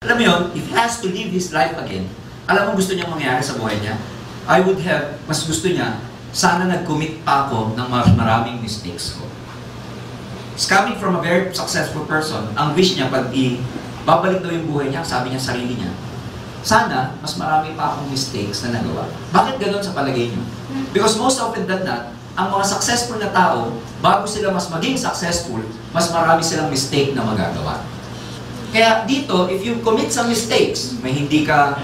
Alam mo yun, if he has to live his life again, alam mo gusto niyang mangyari sa buhay niya? I would have, mas gusto niya, sana nag-commit pa ako ng maraming mistakes ko. It's coming from a very successful person. Ang wish niya, pag babalik daw yung buhay niya, sabi niya sarili niya, sana, mas marami pa akong mistakes na nagawa. Bakit gano'n sa palagay niyo? Because most often than not, ang mga successful na tao, bago sila mas maging successful, mas marami silang mistake na magagawa. Kaya dito, if you commit some mistakes, may hindi ka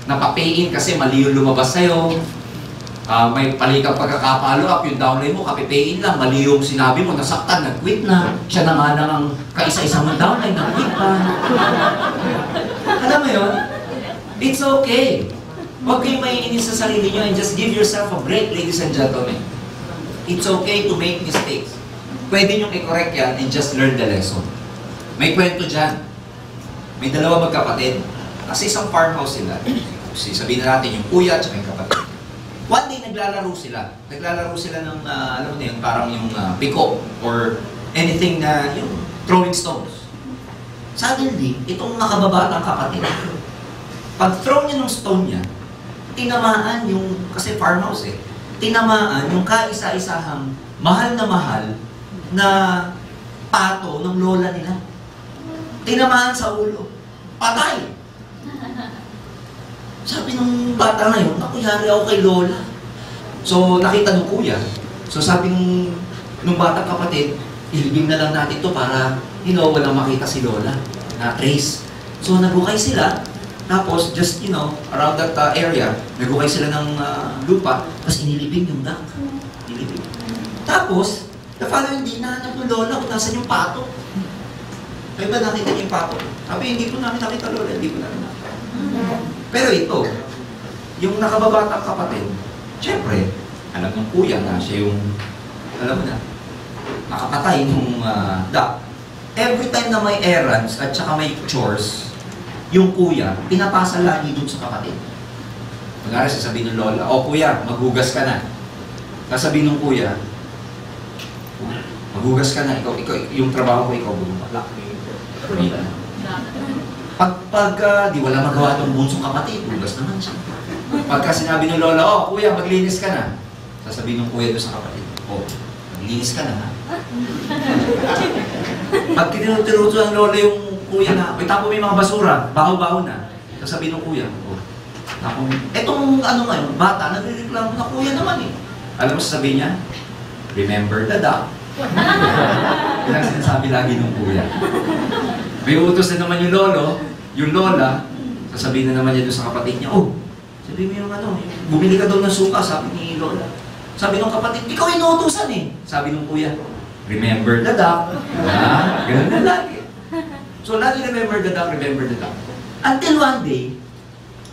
napapayin kasi mali yung lumabas sa'yo, may pali kang pagkakapalo up, yung downline mo, kapipayin lang, mali yung sinabi mo, nasaktan, nag-quit na, siya na nga lang ang kaisa-isa mong downline, nag-quit pa. Alam mo yun? It's okay. Huwag kayong maiinis sa sarili nyo and just give yourself a break, ladies and gentlemen. It's okay to make mistakes. Pwede nyong i-correct yan and just learn the lesson. May kwento dyan. May dalawa magkapatid. Kasi isang farmhouse sila. Sabihin na natin yung kuya at yung kapatid. One day, naglalaro sila. Naglalaro sila ng, alam mo na yun, parang yung piko or anything na yung throwing stones. Suddenly, itong nakababatang kapatid, pag-throw niya ng stone niya, tinamaan yung, kasi farmhouse eh, tinamaan yung kaisa-isahang mahal na pato ng lola nila. Tinamaan sa ulo. Patay! Sabi nung bata na yun, naku, yari ako kay lola. So, nakita nung kuya. So, sabi nung batang kapatid, ilibing na lang natin to para, walang makita si lola na trace. So, nagukay sila. Tapos, just, around that area, nagukay sila ng lupa, tapos inilibing yung duck. Inilibing. Tapos, the following day, nahanap ng lola kung nasan yung pato. Ay ba nakita niyo yung pato? Sabi, hindi po namin nakita lola, hindi po namin nakita. Pero ito, yung nakababatang kapatid, syempre, alam ng kuya na siya yung, alam mo na, nakapatay ng duck. Every time na may errands at saka may chores, yung kuya, pinapasa lagi dun sa kapatid. Magkara sasabihin ng lola, o kuya, maghugas ka na. Sasabihin ng kuya, maghugas ka na, ikaw, yung trabaho ko, ikaw bumaba. Di wala magawa itong bunsong kapatid, hugas naman siya. Pagka sinabi ng lola, oh, kuya, maglinis ka na. Sasabihin ng kuya doon sa kapatid, oh, maglinis ka na, ha? Pag tinuturuto ng lola yung kuya na, may tapo may mga basura, baho-baho na. Sasabihin ng kuya, oh, tapo, etong ngayon, bata, nagre-reklamo na kuya naman eh. Alam mo sasabihin niya, remember the duck. Yan ang sinasabi lagi ng kuya. May utos na naman yung lolo, yung lola, sasabihin na naman niya doon sa kapatid niya, oh, sabihin mo yung bumili ka daw ng suka, sabi ni lola. Sabi ng kapatid, ikaw inuutosan eh. Sabi ng kuya, remember the duck. Ganun na lagi. So, lagi remember the duck, remember the duck. Until one day,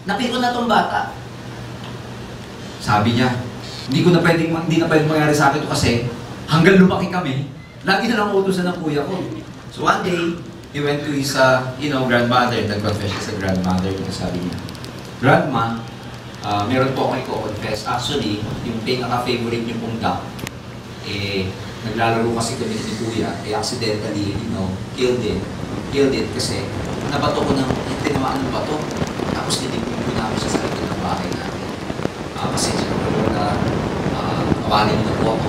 napiko na tong bata. Sabi niya, hindi na pwedeng mangyari sa akin ito kasi hanggang lumaki kami, lagi na lang utosan ng kuya ko. So one day, he went to his, grandmother, nag-confess siya sa grandmother, sabi niya, Grandma, meron po akong i-confess. Actually, yung pinaka-favorite niyo pong duck, naglalaro kasi kami ni kuya, accidentally, killed it kasi nabato ko tinamaan ng bato. Tapos nilipin ko namin siya sa likod ng bahay namin. Kasi siya kawalin na po ako.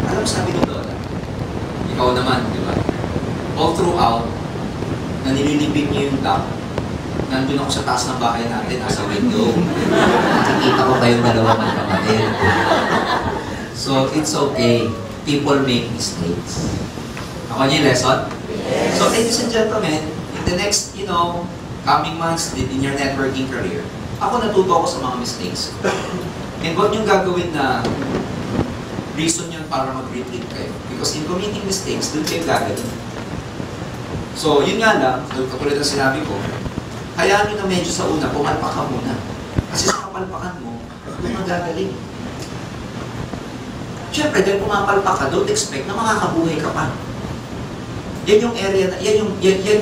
Alam mo sabi ng lola, ikaw naman, di ba? All throughout, na nililibing niyo yung duck, nandun ako sa taas ng bahay natin, nasa window. Nakikita ko kayong dalawa magkapatid. So, it's okay. People make mistakes. Ako niyo yung lesson? Yes. So, ladies and gentlemen, in the next, coming months in your networking career, ako natuto ako sa mga mistakes. And what yung gagawin na reason yun para mag-retreat kayo? Because in committing mistakes, doon kayo gagaling. So, yun nga lang, katulad ng sinabi ko, hayaan nyo na medyo sa una, pumalpak ka muna. Kasi sa kapalpakan mo, doon magagaling. Siyempre, dahil pumapalpak ka, don't expect na makakabuhay ka pa. Yan yung area, yan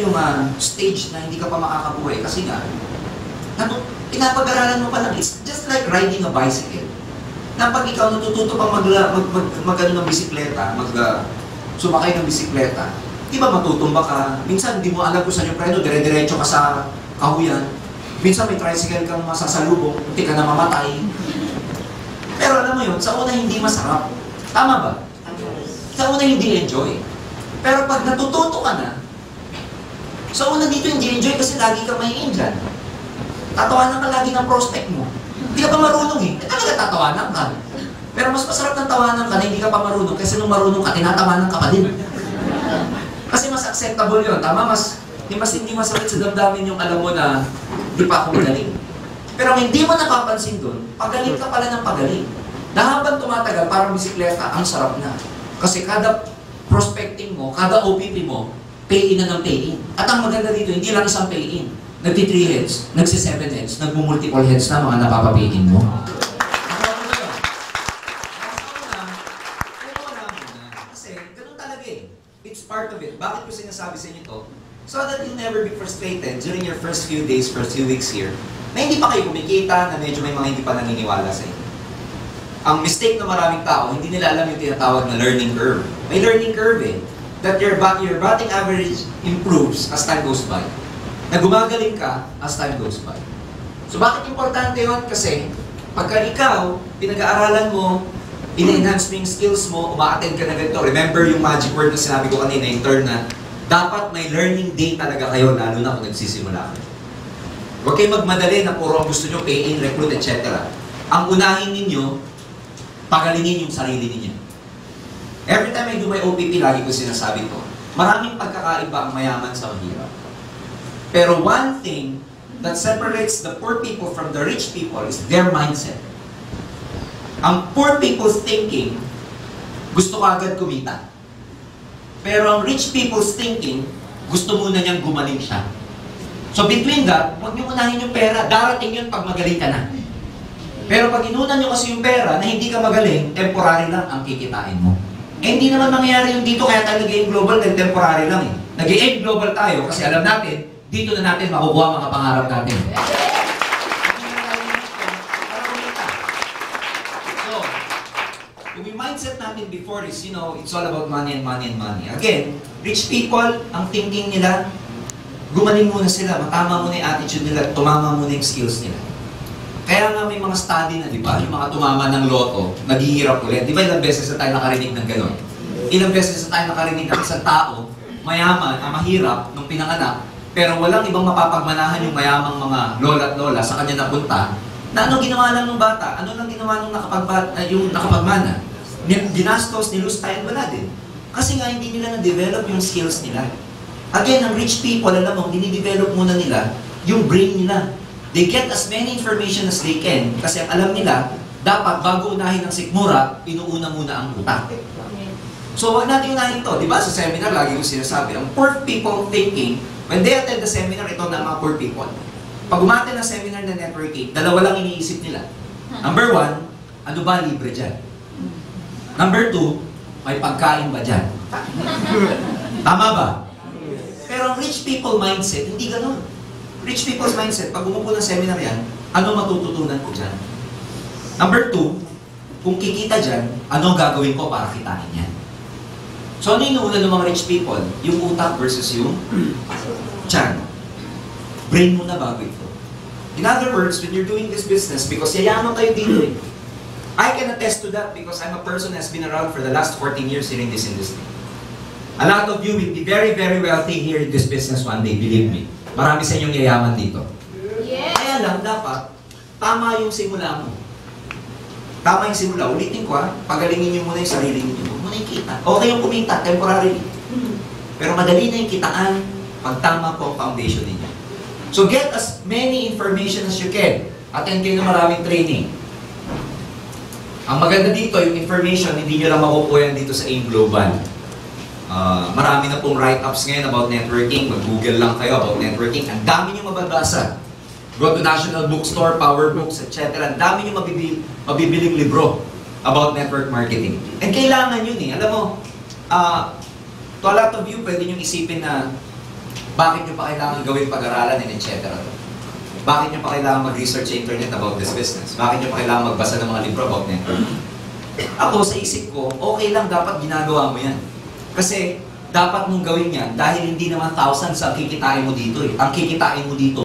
yung stage na hindi ka pa makakabuhay. Kasi nga, pinapag-aralan mo pa lang, it's just like riding a bicycle. Na pag ikaw natututo pang ng bisikleta, sumakay ng bisikleta, Di ba matutumba ka? Minsan, di mo alam kung saan yung preno, dire-diretso ka sa kahuyan. Minsan may tricycle kang masasalubong, hindi ka na mamatay. Pero alam mo yun, sa una hindi masarap. Tama ba? Sa una hindi enjoy. Pero pag natututo ka na, sa una dito hindi enjoy kasi lagi ka may dyan. Tatawanan ka lagi ng prospect mo. Hindi ka pa marunong eh. Talaga tatawanan ka. Pero mas masarap ng tawanan ka na hindi ka pa marunong kasi nung marunong ka, tinatawanan ka pa din. Kasi mas acceptable yun. Tama? Hindi masakit sa damdamin yung alam mo na di pa ako magaling. Pero hindi mo napapansin doon, pagaling ka pala ng pagaling. Na habang tumatagal, parang bisikleta, ang sarap na. Kasi kada prospecting mo, kada OPP mo, pay-in na ng pay-in. At ang maganda dito, hindi lang isang pay-in. Nagti-3 heads, nagsi-7 heads, nagmumultiple heads na mga napapapay-in mo. Kasi ganun talaga eh. It's part of it. Bakit ko sinasabi sa inyo to? So that you'll never be frustrated during your first few days, first few weeks here, na hindi pa kayo kumikita, na medyo may mga hindi pa naniniwala sa inyo. Ang mistake ng maraming tao, hindi nila alam yung tinatawag na learning curve. May learning curve eh. That your batting average improves as time goes by. Na gumagaling ka as time goes by. So bakit importante yun? Kasi pagka ikaw, pinag-aaralan mo, in-enhance mo yung skills mo, uma-attend ka na ganito. Remember yung magic word na sinabi ko kanina, yung term na dapat may learning day talaga kayo, lalo na kung nagsisimula kayo. Huwag kayong magmadali na puro ang gusto nyo, pay-in, recruit, etc. Ang unahin ninyo, pagalingin yung sarili ninyo. Every time I do my OPP, lagi ko sinasabi to, maraming pagkakaiba ang mayaman sa mahirap. Pero one thing that separates the poor people from the rich people is their mindset. Ang poor people's thinking, gusto ko agad kumita. Pero ang rich people's thinking, gusto muna niyang gumaling siya. So between that, huwag niyo unahin yung pera. Darating yun pag magaling ka na. Pero pag inunan niyo kasi yung pera na hindi ka magaling, temporary lang ang kikitain mo. Eh hindi naman mangyayari yung dito, kaya tayo nag-aim global, then temporary lang eh. Nag-aim global tayo kasi alam natin, dito na natin makukuha mga pangarap natin. Yung mindset natin before is, you know, it's all about money and money and money. Again, rich people, ang thinking nila, gumaling muna sila, matama muna yung attitude nila, tumama muna yung skills nila. Kaya nga may mga study na, di ba? Yung mga tumama ng loto, naghihirap ulit. Di ba ilang beses na tayo nakarinig ng gano'n? Ilang beses na tayo nakarinig ng isang tao, mayaman, mahirap, nung pinanganak, pero walang ibang mapapagmanahan yung mayamang mga lola at lola sa kanya napunta, na anong ginawa lang ng bata? Ano lang ginawa nung yung nakapagmana? Ginastos, nilustay, wala din. Kasi nga hindi nila na-develop yung skills nila. Again, ang rich people, alam mo, dinidevelop muna nila yung brain nila. They get as many information as they can kasi ang alam nila, dapat bago unahin ang sikmura, inuuna muna ang utak. So wag natin unahin ito. Diba sa seminar, lagi ko sinasabi, ang poor people thinking, when they attend the seminar, ito na mga poor people. Pag umattend ng seminar na networking, dalawa lang iniisip nila. Number 1, ano ba libre dyan? Number 2, may pagkain ba dyan? Tama ba? Pero ang rich people mindset, hindi ganun. Rich people's mindset, pag umupo ng seminar yan, ano matututunan ko dyan? Number 2, kung kikita dyan, ano gagawin ko para kitain yan? So ano yung inuuna ng mga rich people? Yung utak versus yung tiyan. Brain mo na bago ito. In other words, when you're doing this business, because yayaman kayo dito eh. I can attest to that because I'm a person who has been around for the last 14 years here in this industry. A lot of you will be very, very wealthy here in this business one day, believe me. Marami sa inyong yayaman dito. Yes. Kaya lang, dapat, tama yung simula mo. Tama yung simula. Ulitin ko pagalingin niyo muna yung sarili niyo. Huwag mo na yung kita. Okay yung kumita, temporarily. Pero madali na yung kitaan pag tama po ang foundation ninyo. So get as many information as you can. Attend kayo ng maraming training. Ang maganda dito, yung information, hindi nyo lang makukuha yan dito sa AIM Global. Marami na pong write-ups ngayon about networking. Mag-google lang kayo about networking. Ang dami nyo mababasa. Go to National Bookstore, Power Books, etc. Ang dami nyo mabibiling libro about network marketing. And kailangan yun eh. Alam mo, to a lot of you, pwede nyo isipin na bakit nyo pa kailangan gawin pag-aralan and etc. Bakit nyo pa kailangan mag-research sa internet about this business? Bakit nyo pa kailangan magbasa ng mga libro about networking? Ako, sa isip ko, okay lang dapat ginagawa mo yan. Kasi dapat mong gawin yan dahil hindi naman thousands ang kikitain mo dito eh. Ang kikitain mo dito,